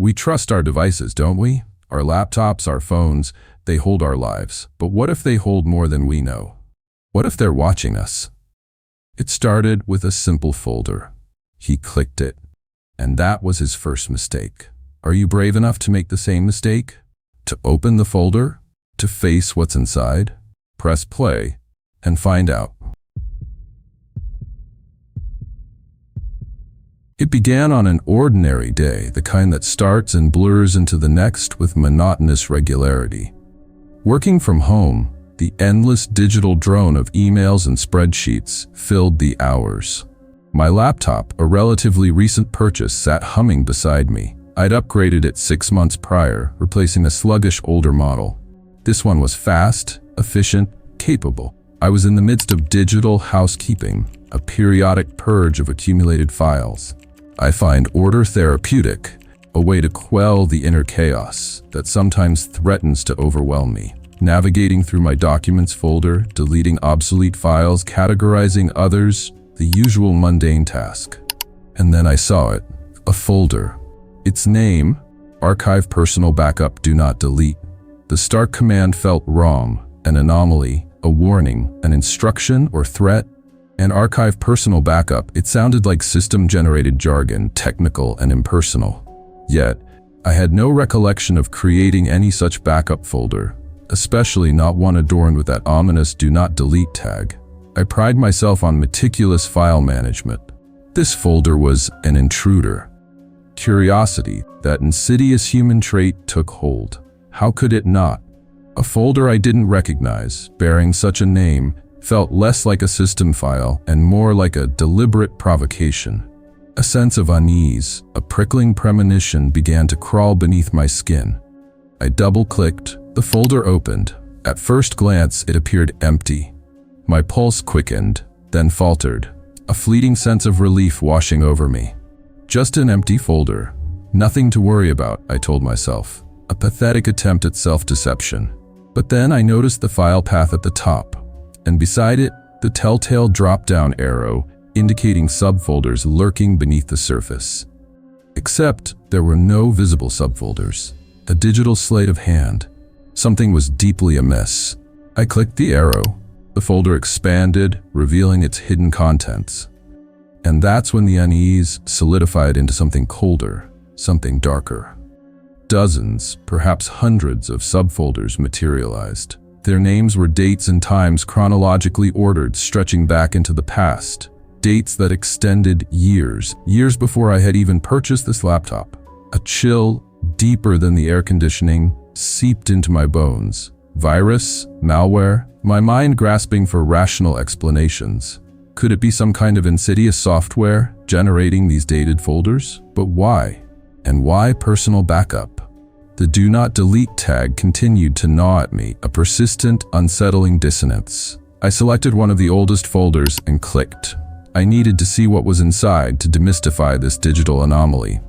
We trust our devices, don't we? Our laptops, our phones, they hold our lives. But what if they hold more than we know? What if they're watching us? It started with a simple folder. He clicked it, and that was his first mistake. Are you brave enough to make the same mistake? To open the folder? To face what's inside? Press play and find out. It began on an ordinary day, the kind that starts and blurs into the next with monotonous regularity. Working from home, the endless digital drone of emails and spreadsheets filled the hours. My laptop, a relatively recent purchase, sat humming beside me. I'd upgraded it 6 months prior, replacing a sluggish older model. This one was fast, efficient, capable. I was in the midst of digital housekeeping, a periodic purge of accumulated files. I find order therapeutic, a way to quell the inner chaos that sometimes threatens to overwhelm me. Navigating through my documents folder, deleting obsolete files, categorizing others, the usual mundane task. And then I saw it, a folder. Its name, Archive Personal Backup Do Not Delete. The stark command felt wrong, an anomaly, a warning, an instruction or threat. An archive personal backup, it sounded like system-generated jargon, technical and impersonal. Yet, I had no recollection of creating any such backup folder, especially not one adorned with that ominous do not delete tag. I pride myself on meticulous file management. This folder was an intruder. Curiosity, that insidious human trait, took hold. How could it not? A folder I didn't recognize, bearing such a name, felt less like a system file and more like a deliberate provocation. A sense of unease, a prickling premonition began to crawl beneath my skin. I double-clicked. The folder opened. At first glance, it appeared empty. My pulse quickened, then faltered, a fleeting sense of relief washing over me. Just an empty folder. Nothing to worry about, I told myself. A pathetic attempt at self-deception. But then I noticed the file path at the top, and beside it, the telltale drop-down arrow indicating subfolders lurking beneath the surface. Except there were no visible subfolders. A digital sleight of hand. Something was deeply amiss. I clicked the arrow. The folder expanded, revealing its hidden contents. And that's when the unease solidified into something colder, something darker. Dozens, perhaps hundreds of subfolders materialized. Their names were dates and times chronologically ordered, stretching back into the past. Dates that extended years before I had even purchased this laptop. A chill, deeper than the air conditioning, seeped into my bones. Virus, malware, my mind grasping for rational explanations. Could it be some kind of insidious software generating these dated folders? But why? And why personal backup? The do not delete tag continued to gnaw at me, a persistent, unsettling dissonance. I selected one of the oldest folders and clicked. I needed to see what was inside to demystify this digital anomaly.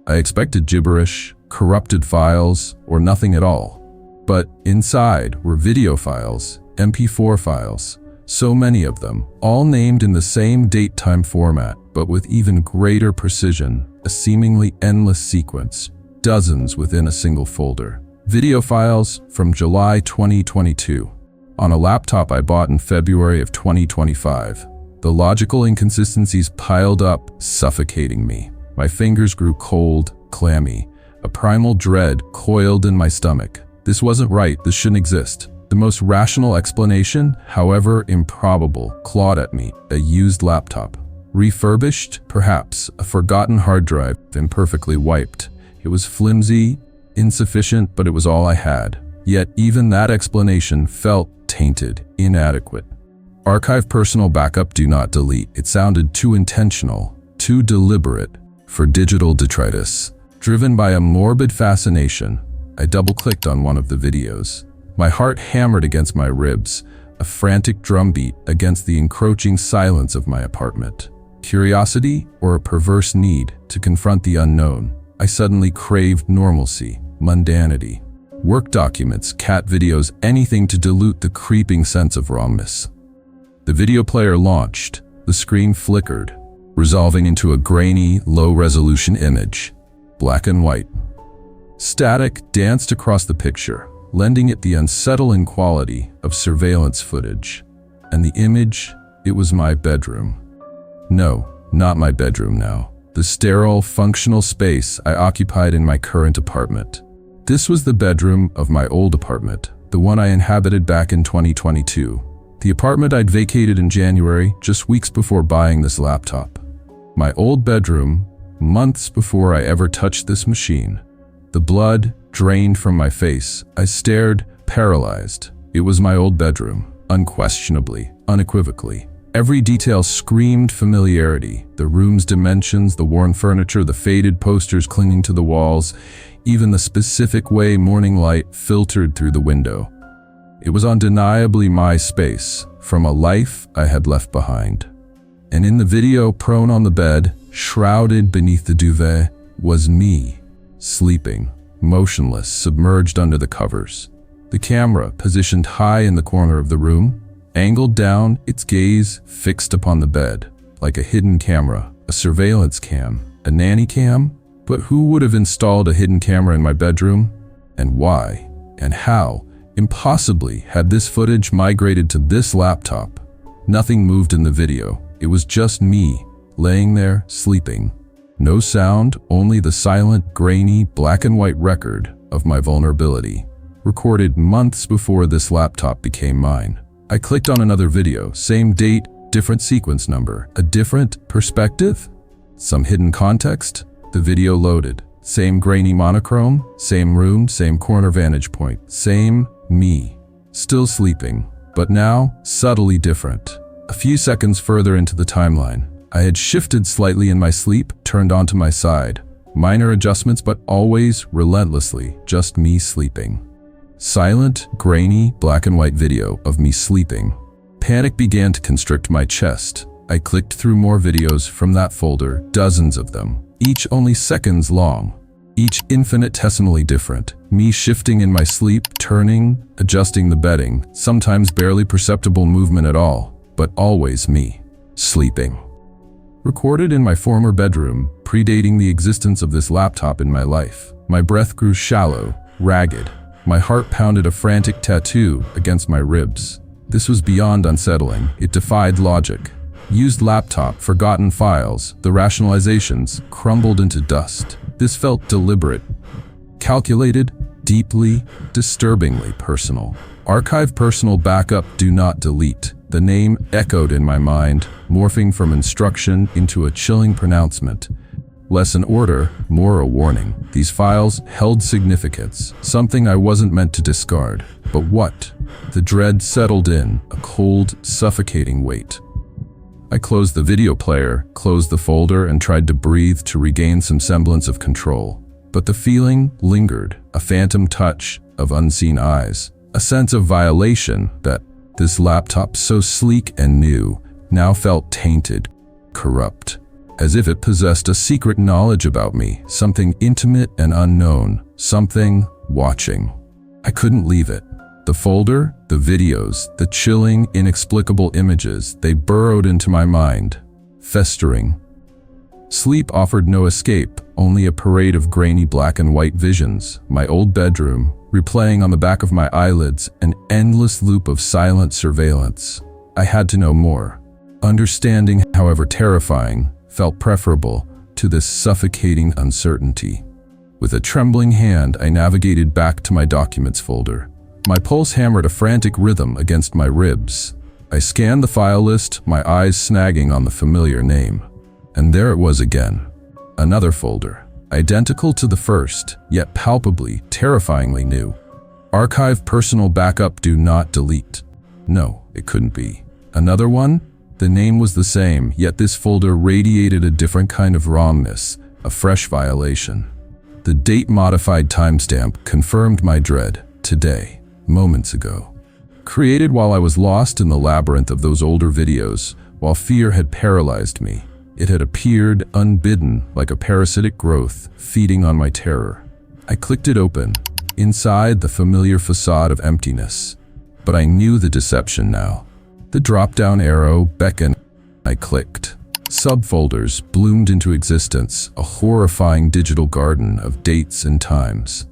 I expected gibberish, corrupted files, or nothing at all. But inside were video files, MP4 files, so many of them, all named in the same date-time format, but with even greater precision, a seemingly endless sequence. Dozens within a single folder. Video files from July 2022. On a laptop I bought in February of 2025. The logical inconsistencies piled up, suffocating me. My fingers grew cold, clammy. A primal dread coiled in my stomach. This wasn't right, this shouldn't exist. The most rational explanation, however improbable, clawed at me. A used laptop. Refurbished? Perhaps. A forgotten hard drive, imperfectly wiped. It was flimsy, insufficient, but it was all I had. Yet even that explanation felt tainted, inadequate. Archive personal backup do not delete. It sounded too intentional, too deliberate for digital detritus. Driven by a morbid fascination, I double-clicked on one of the videos. My heart hammered against my ribs, a frantic drumbeat against the encroaching silence of my apartment. Curiosity or a perverse need to confront the unknown? I suddenly craved normalcy, mundanity. Work documents, cat videos, anything to dilute the creeping sense of wrongness. The video player launched. The screen flickered, resolving into a grainy, low-resolution image. Black and white. Static danced across the picture, lending it the unsettling quality of surveillance footage. And the image, it was my bedroom. No, not my bedroom now. The sterile, functional space I occupied in my current apartment. This was the bedroom of my old apartment, the one I inhabited back in 2022. The apartment I'd vacated in January, just weeks before buying this laptop. My old bedroom, months before I ever touched this machine. The blood drained from my face. I stared, paralyzed. It was my old bedroom, unquestionably, unequivocally. Every detail screamed familiarity. The room's dimensions, the worn furniture, the faded posters clinging to the walls, even the specific way morning light filtered through the window. It was undeniably my space, from a life I had left behind. And in the video, prone on the bed, shrouded beneath the duvet, was me, sleeping, motionless, submerged under the covers. The camera, positioned high in the corner of the room, angled down, its gaze fixed upon the bed, like a hidden camera, a surveillance cam, a nanny cam. But who would have installed a hidden camera in my bedroom? And why? And how? Impossibly had this footage migrated to this laptop. Nothing moved in the video. It was just me, laying there, sleeping. No sound, only the silent, grainy, black and white record of my vulnerability, recorded months before this laptop became mine. I clicked on another video, same date, different sequence number, a different perspective? Some hidden context? The video loaded. Same grainy monochrome, same room, same corner vantage point, same me. Still sleeping, but now subtly different. A few seconds further into the timeline, I had shifted slightly in my sleep, turned onto my side. Minor adjustments, but always relentlessly just me sleeping. Silent, grainy, black and white video of me sleeping. Panic began to constrict my chest. I clicked through more videos from that folder, dozens of them, each only seconds long, each infinitesimally different. Me shifting in my sleep, turning, adjusting the bedding, sometimes barely perceptible movement at all, but always me, sleeping. Recorded in my former bedroom, predating the existence of this laptop in my life. My breath grew shallow, ragged. My heart pounded a frantic tattoo against my ribs. This was beyond unsettling. It defied logic. Used laptop, forgotten files, the rationalizations crumbled into dust. This felt deliberate, calculated, deeply, disturbingly personal. Archive personal backup, do not delete. The name echoed in my mind, morphing from instruction into a chilling pronouncement. Less an order, more a warning. These files held significance, something I wasn't meant to discard. But what? The dread settled in, a cold, suffocating weight. I closed the video player, closed the folder, and tried to breathe to regain some semblance of control. But the feeling lingered, a phantom touch of unseen eyes, a sense of violation that this laptop so sleek and new now felt tainted, corrupt, as if it possessed a secret knowledge about me, something intimate and unknown, something watching. I couldn't leave it. The folder, the videos, the chilling, inexplicable images, they burrowed into my mind, festering. Sleep offered no escape, only a parade of grainy black and white visions. My old bedroom, replaying on the back of my eyelids, an endless loop of silent surveillance. I had to know more. Understanding, however terrifying, felt preferable to this suffocating uncertainty. With a trembling hand, I navigated back to my documents folder. My pulse hammered a frantic rhythm against my ribs. I scanned the file list, my eyes snagging on the familiar name. And there it was again. Another folder, identical to the first, yet palpably, terrifyingly new. Archive personal backup, do not delete. No, it couldn't be. Another one? The name was the same, yet this folder radiated a different kind of wrongness, a fresh violation. The date-modified timestamp confirmed my dread. Today. Moments ago. Created while I was lost in the labyrinth of those older videos, while fear had paralyzed me. It had appeared unbidden, like a parasitic growth, feeding on my terror. I clicked it open. Inside, the familiar facade of emptiness. But I knew the deception now. The drop-down arrow beckoned. I clicked. Subfolders bloomed into existence, a horrifying digital garden of dates and times.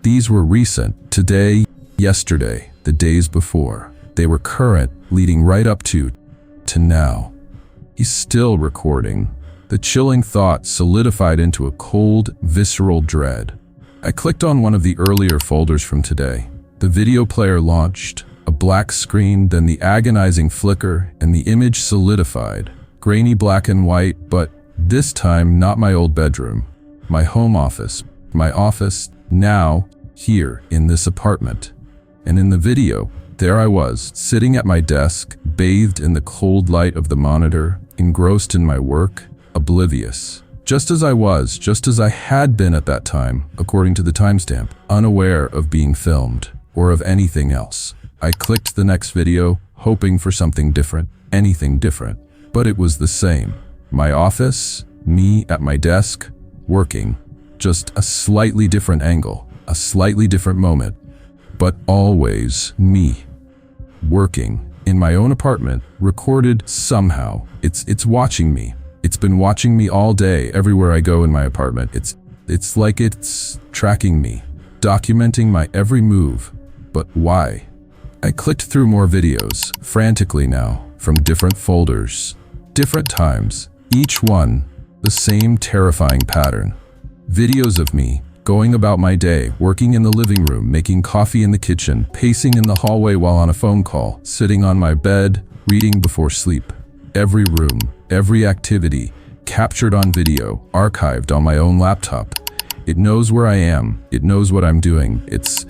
These were recent, today, yesterday, the days before. They were current, leading right up to now. He's still recording. The chilling thought solidified into a cold, visceral dread. I clicked on one of the earlier folders from today. The video player launched, a black screen, then the agonizing flicker, and the image solidified. Grainy black and white, but this time not my old bedroom. My home office. My office, now, here, in this apartment. And in the video, there I was, sitting at my desk, bathed in the cold light of the monitor, engrossed in my work, oblivious. Just as I had been at that time, according to the timestamp, unaware of being filmed, or of anything else. I clicked the next video, hoping for something different, anything different. But it was the same. My office, me at my desk, working. Just a slightly different angle, a slightly different moment. But always me. Working. In my own apartment, recorded somehow. It's watching me. It's been watching me all day, everywhere I go in my apartment. It's like it's tracking me, documenting my every move. But why? I clicked through more videos, frantically now, from different folders, different times, each one the same terrifying pattern. Videos of me going about my day, working in the living room, making coffee in the kitchen, pacing in the hallway while on a phone call, sitting on my bed, reading before sleep. Every room, every activity, captured on video, archived on my own laptop. It knows where I am, it knows what I'm doing. It's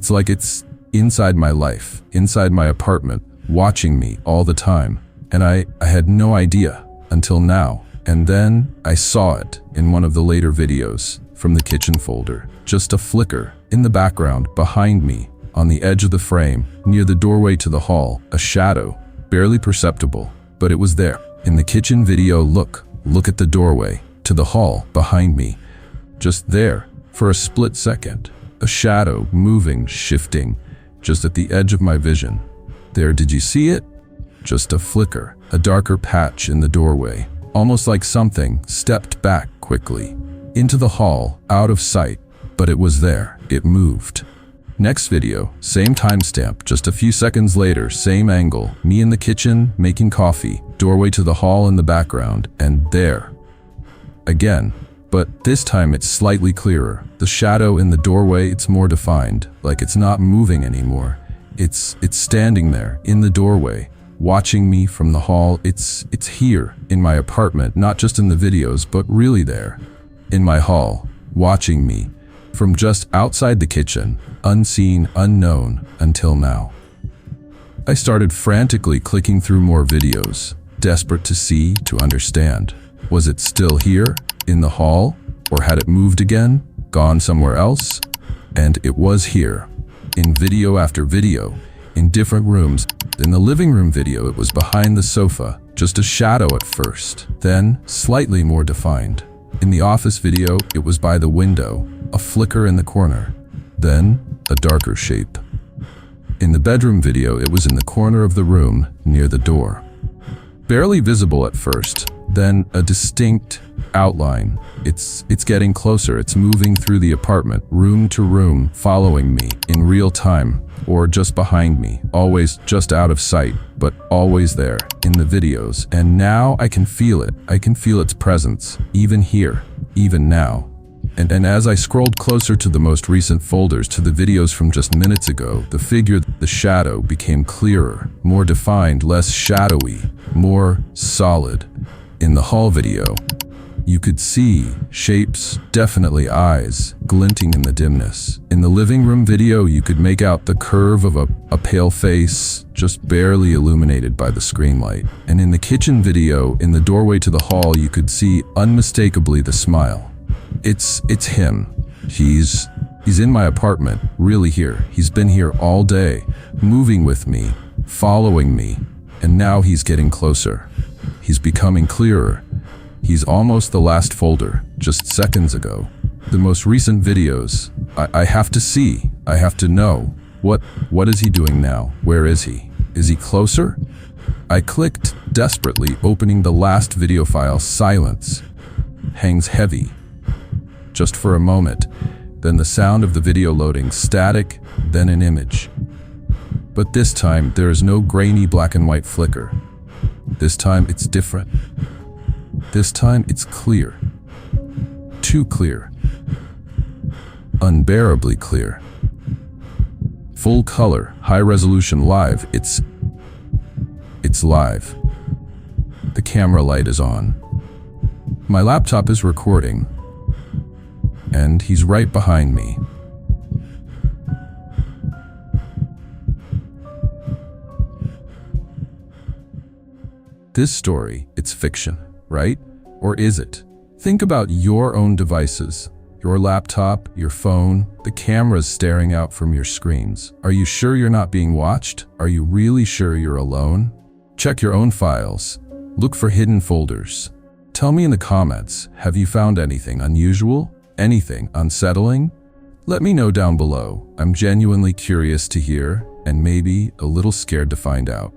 like it's inside my life, inside my apartment, watching me all the time. And I had no idea until now. And then I saw it in one of the later videos from the kitchen folder. Just a flicker in the background behind me, on the edge of the frame, near the doorway to the hall, a shadow, barely perceptible, but it was there. In the kitchen video, look at the doorway to the hall behind me. Just there, for a split second, a shadow moving, shifting, just at the edge of my vision. There, did you see it? Just a flicker, a darker patch in the doorway, almost like something stepped back quickly, into the hall, out of sight, but it was there, it moved. Next video, same timestamp, just a few seconds later, same angle, me in the kitchen, making coffee, doorway to the hall in the background, and there. Again, but this time it's slightly clearer. The shadow in the doorway, it's more defined, like it's not moving anymore. It's standing there, in the doorway, watching me from the hall. It's here, in my apartment, not just in the videos, but really there, in my hall, watching me, from just outside the kitchen, unseen, unknown, until now. I started frantically clicking through more videos, desperate to see, to understand. Was it still here, in the hall, or had it moved again, gone somewhere else? And it was here, in video after video, in different rooms. In the living room video, it was behind the sofa, just a shadow at first, then slightly more defined. In the office video, it was by the window, a flicker in the corner, then a darker shape. In the bedroom video, it was in the corner of the room, near the door. Barely visible at first, then a distinct outline. It's getting closer, it's moving through the apartment, room to room, following me, in real time, or just behind me, always just out of sight, but always there, in the videos. And now I can feel it, I can feel its presence, even here, even now. And as I scrolled closer to the most recent folders, to the videos from just minutes ago, the figure, the shadow, became clearer, more defined, less shadowy, more solid. In the hall video, you could see shapes, definitely eyes, glinting in the dimness. In the living room video, you could make out the curve of a pale face, just barely illuminated by the screen light. And in the kitchen video, in the doorway to the hall, you could see unmistakably the smile. It's him. He's in my apartment, really here. He's been here all day, moving with me, following me, and now he's getting closer. He's becoming clearer. He's almost the last folder, just seconds ago. The most recent videos. I have to see, I have to know. What is he doing now? Where is he? Is he closer? I clicked, desperately, opening the last video file. Silence. Hangs heavy. Just for a moment, then the sound of the video loading, static, then an image. But this time, there is no grainy black and white flicker. This time, it's different. This time, it's clear. Too clear. Unbearably clear. Full color, high resolution live. It's live. The camera light is on. My laptop is recording. And he's right behind me. This story, it's fiction, right? Or is it? Think about your own devices. Your laptop, your phone, the cameras staring out from your screens. Are you sure you're not being watched? Are you really sure you're alone? Check your own files. Look for hidden folders. Tell me in the comments, have you found anything unusual? Anything unsettling? Let me know down below. I'm genuinely curious to hear, and maybe a little scared to find out.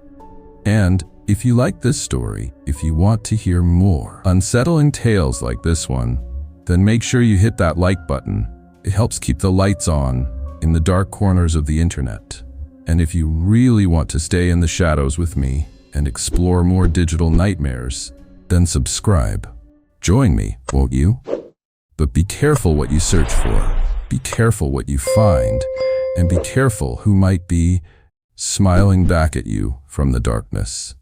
And if you like this story, if you want to hear more unsettling tales like this one, then make sure you hit that like button. It helps keep the lights on in the dark corners of the internet. And if you really want to stay in the shadows with me and explore more digital nightmares, then subscribe. Join me, won't you? But be careful what you search for. Be careful what you find. And be careful who might be smiling back at you from the darkness.